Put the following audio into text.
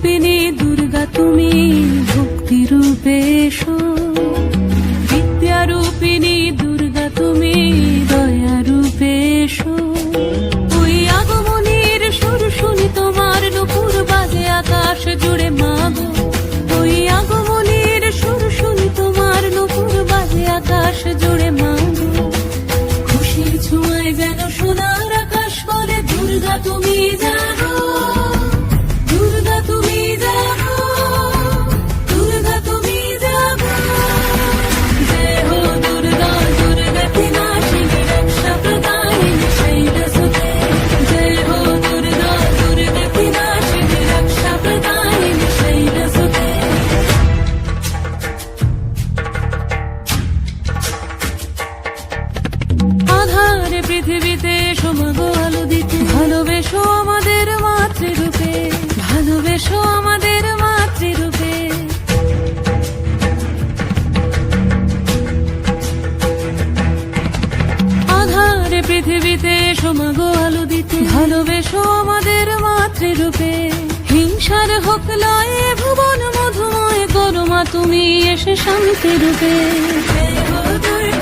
রূপিণী দুর্গা তুমি ভক্তি রূপে এসো, বিদ্যা রূপিণী দুর্গা তুমি দয়া রূপে এসো। ওই আগমনীর সুর শুনি তোমার নুপুর বাজে আকাশ জুড়ে মাগো, ওই আগমনীর সুর শুনি তোমার নুপুর বাজে আকাশ জুড়ে মাগো। খুশির ছোঁয়ায় যেন সোনার আকাশ বলে দুর্গা তুমি জাগো, দুর্গা তুমি জাগো, দুর্গা তুমি জাগো। জয় হো দুর্গা, দুর্গা কি নাশিনী রক্ষা প্রদায়িনী শৈলসুতে। জয় হো দুর্গা, দুর্গা কি নাশিনী রক্ষা প্রদায়িনী শৈলসুতে। আধারে পৃথিবীতে সমাগো আলো দিতে, ভালোবেসো আমাদের মাতৃরূপে, ভালোবেসো আমাদের মাতৃরূপে। আধারে পৃথিবীতে সমাগো আলো দিতে, ভালোবেসো আমাদের মাতৃরূপে। হিংসার হোক লয়ে ভুবন মধুময় করো মা তুমি এসে শান্তি রূপে। জয় হো দুর্গা।